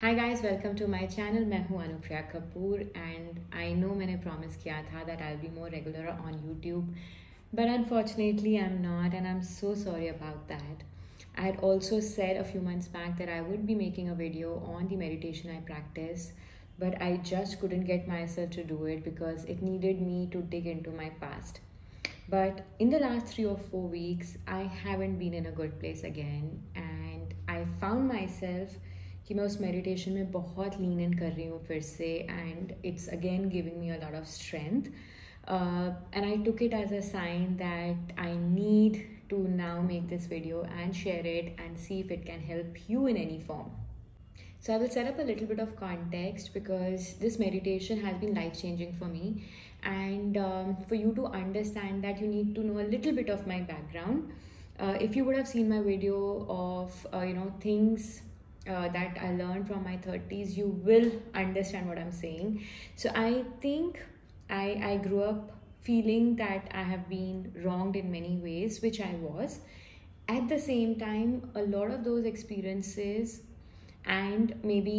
Hi guys, welcome to my channel. मैं हूं Anupriya Kapoor and I know मैंने प्रॉमिस किया था that I will be more regular on YouTube, but unfortunately I am not and I am so sorry about that. I had also said a few months back that I would be making a video on the meditation I practice, but I just couldn't get myself to do it because it needed me to dig into my past. But in the last 3 or 4 weeks, I haven't been in a good place again, and I found myself कि मैं उस meditation में बहुत लीन इन कर रही हूँ फिर से, and it's again giving me a lot of strength. And I took it as a sign that I need to now make this video and share it and see if it can help you in any form. So I will set up a little bit of context because this meditation has been life changing for me, and for you to understand that, you need to know a little bit of my background. If you would have seen my video of things that I learned from my 30s, you will understand what I'm saying. So I think I grew up feeling that I have been wronged in many ways, which I was. At the same time, a lot of those experiences and maybe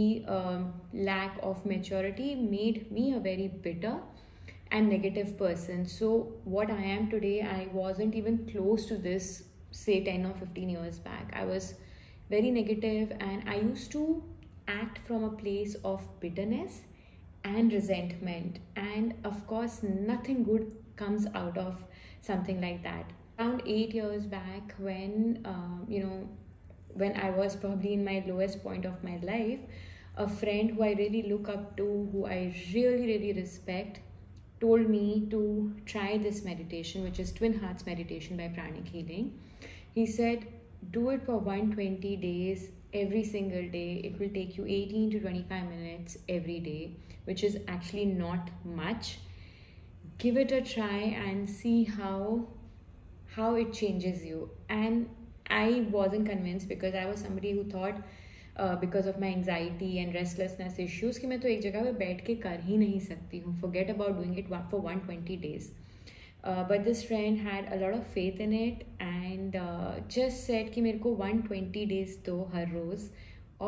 lack of maturity made me a very bitter and negative person. So, what I am today, I wasn't even close to this, say, 10 or 15 years back. I was very negative and I used to act from a place of bitterness and resentment. And of course, nothing good comes out of something like that. Around 8 years back, when I was probably in my lowest point of my life, a friend who I really look up to, who I really, really respect, told me to try this meditation, which is Twin Hearts Meditation by Pranic Healing. He said, do it for 120 days every single day. It will take you 18 to 25 minutes every day, which is actually not much. Give it a try and see how it changes you. And I wasn't convinced because I was somebody who thought because of my anxiety and restlessness issues कि मैं तो एक जगह पे बैठ के कर ही नहीं सकती हूँ. Forget about doing it for 120 days. But this friend had a lot of faith in it and just said कि मेरे को 120 days दो हर रोज़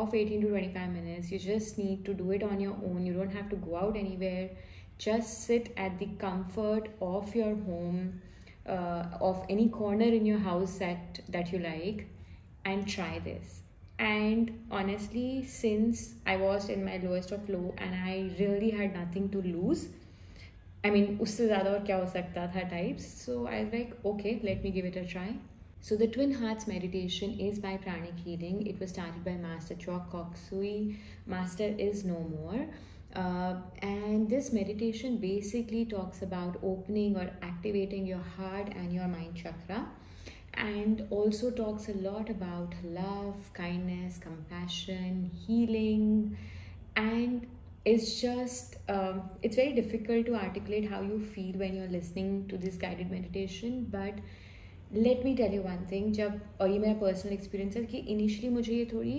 of 18 to 25 minutes. You just need to do it on your own. You don't have to go out anywhere. Just sit at the comfort of your home, of any corner in your house that you like, and try this. And honestly, since I was in my lowest of low and I really had nothing to lose, I mean, उससे ज़्यादा और क्या हो सकता था types. So I was like, okay, let me give it a try. So the Twin Hearts meditation is by Pranic Healing. It was started by Master Choa Kok Sui. Master is no more. And this meditation basically talks about opening or activating your heart and your mind chakra, and also talks a lot about love, kindness, compassion, healing. And it's just it's very difficult to articulate how you feel when you're listening to this guided meditation. But let me tell you one thing, जब और ये मेरा personal experience है कि initially मुझे ये थोड़ी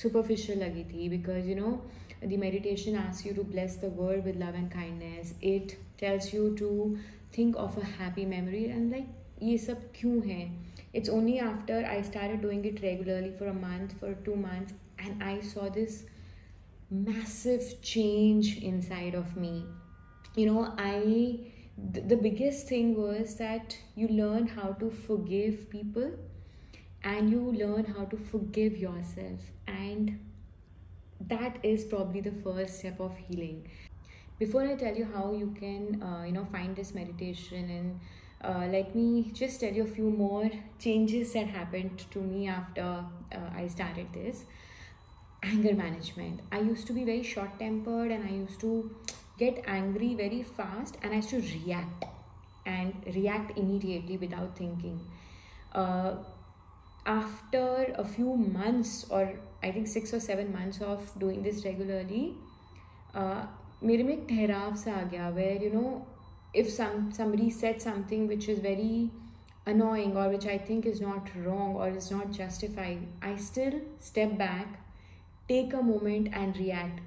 superficial लगी थी, because the meditation asks you to bless the world with love and kindness. It tells you to think of a happy memory, and like, ये सब क्यों है? It's only after I started doing it regularly for a month, for 2 months, and I saw this massive change inside of me. The biggest thing was that you learn how to forgive people and you learn how to forgive yourself, and that is probably the first step of healing. Before I tell you how you can find this meditation, and let me just tell you a few more changes that happened to me after I started this. Anger management. I used to be very short tempered and I used to get angry very fast, and I used to react immediately without thinking. uh, After a few months, or I think 6 or 7 months of doing this regularly, मेरे में एक ठहराव सा आ गया, where if somebody said something which is very annoying or which I think is not wrong or is not justified, I still step back, take a moment and react.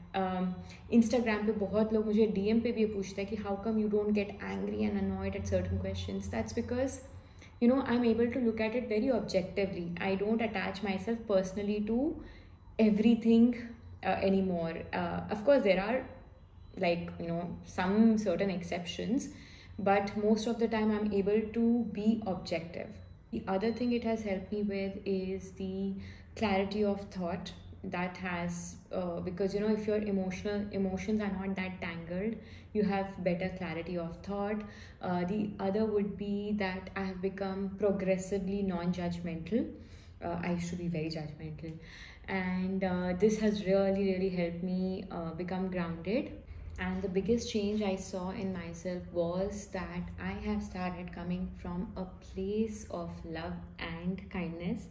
Instagram पे बहुत लोग मुझे डीएम पे भी ये पूछते हैं कि how come you don't get angry and annoyed at certain questions. That's because I am able to look at it very objectively. I don't attach myself personally to everything anymore. Of course, there are, like, some certain exceptions, but most of the time I'm able to be objective. The other thing it has helped me with is the clarity of thought that has, because if your emotions are not that tangled, you have better clarity of thought. The other would be that I have become progressively non-judgmental. I used to be very judgmental, and this has really helped me become grounded. And the biggest change I saw in myself was that I have started coming from a place of love and kindness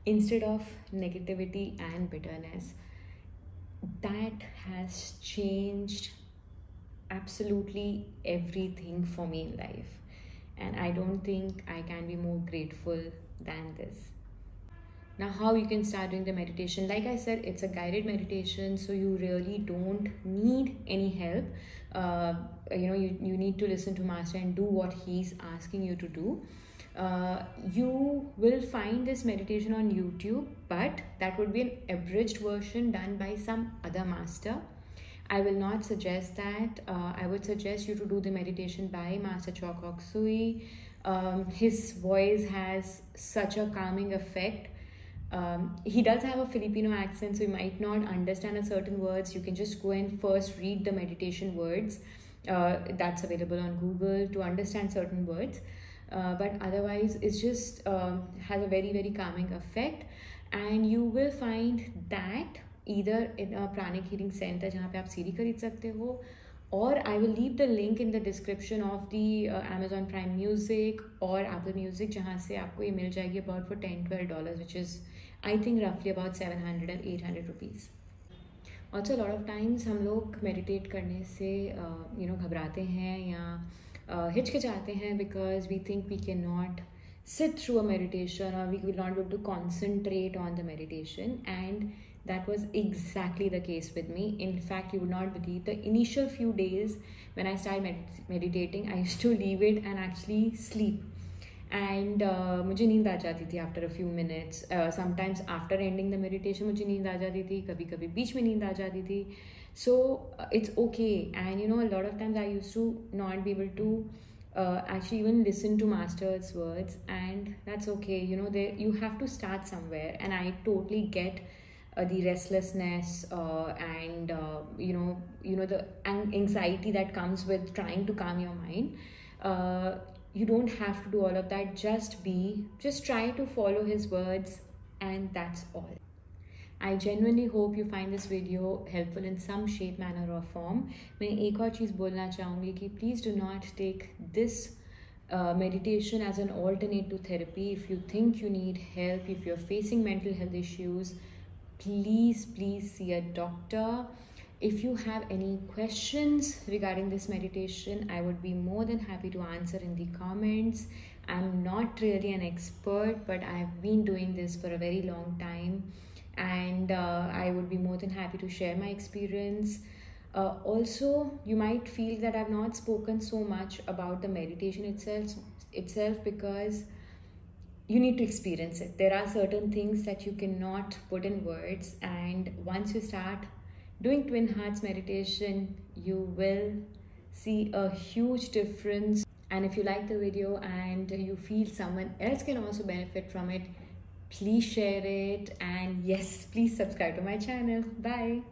instead of negativity and bitterness. That has changed absolutely everything for me in life. And I don't think I can be more grateful than this. Now, how you can start doing the meditation? Like I said, it's a guided meditation, so you really don't need any help. You need to listen to Master and do what he's asking you to do. You will find this meditation on YouTube, but that would be an abridged version done by some other master. I will not suggest that. I would suggest you to do the meditation by Master Choa Kok Sui. His voice has such a calming effect. He does have a Filipino accent, so you might not understand a certain words. You can just go and first read the meditation words. That's available on Google to understand certain words. But otherwise, it's just has a very calming effect. And you will find that either in a pranic healing center जहाँ पे आप सीढ़ी खरीद सकते हो, or I will leave the link in the description of the Amazon Prime Music or Apple Music, जहाँ से आपको ये मिल जाएगी about for $10-12, which is I think roughly about 700 and 800 rupees. Also, a lot of times हम लोग meditate करने से घबराते हैं या हिचकिचाते हैं because we think we cannot sit through a meditation or we will not be able to concentrate on the meditation, and that was exactly the case with me. In fact, you would not believe the initial few days when I started meditating, I used to leave it and actually sleep. And मुझे नींद आ जाती थी after a few minutes. Sometimes after ending the meditation मुझे नींद आ जाती थी, कभी कभी बीच में नींद आ जाती थी. So it's okay. And a lot of times I used to not be able to actually even listen to Master's words, and that's okay. You have to start somewhere, and I totally get the restlessness and the anxiety that comes with trying to calm your mind. You don't have to do all of that. Just try to follow his words, and that's all. I genuinely hope you find this video helpful in some shape, manner or form. मैं एक और चीज़ बोलना चाहूँगी कि please do not take this meditation as an alternate to therapy. If you think you need help, if you're facing mental health issues, please see a doctor. If you have any questions regarding this meditation, I would be more than happy to answer in the comments. I'm not really an expert, but I've been doing this for a very long time, and I would be more than happy to share my experience. Also, you might feel that I've not spoken so much about the meditation itself because you need to experience it. There are certain things that you cannot put in words, and once you start doing Twin Hearts meditation, you will see a huge difference. And if you like the video and you feel someone else can also benefit from it, please share it, and yes, please subscribe to my channel. Bye.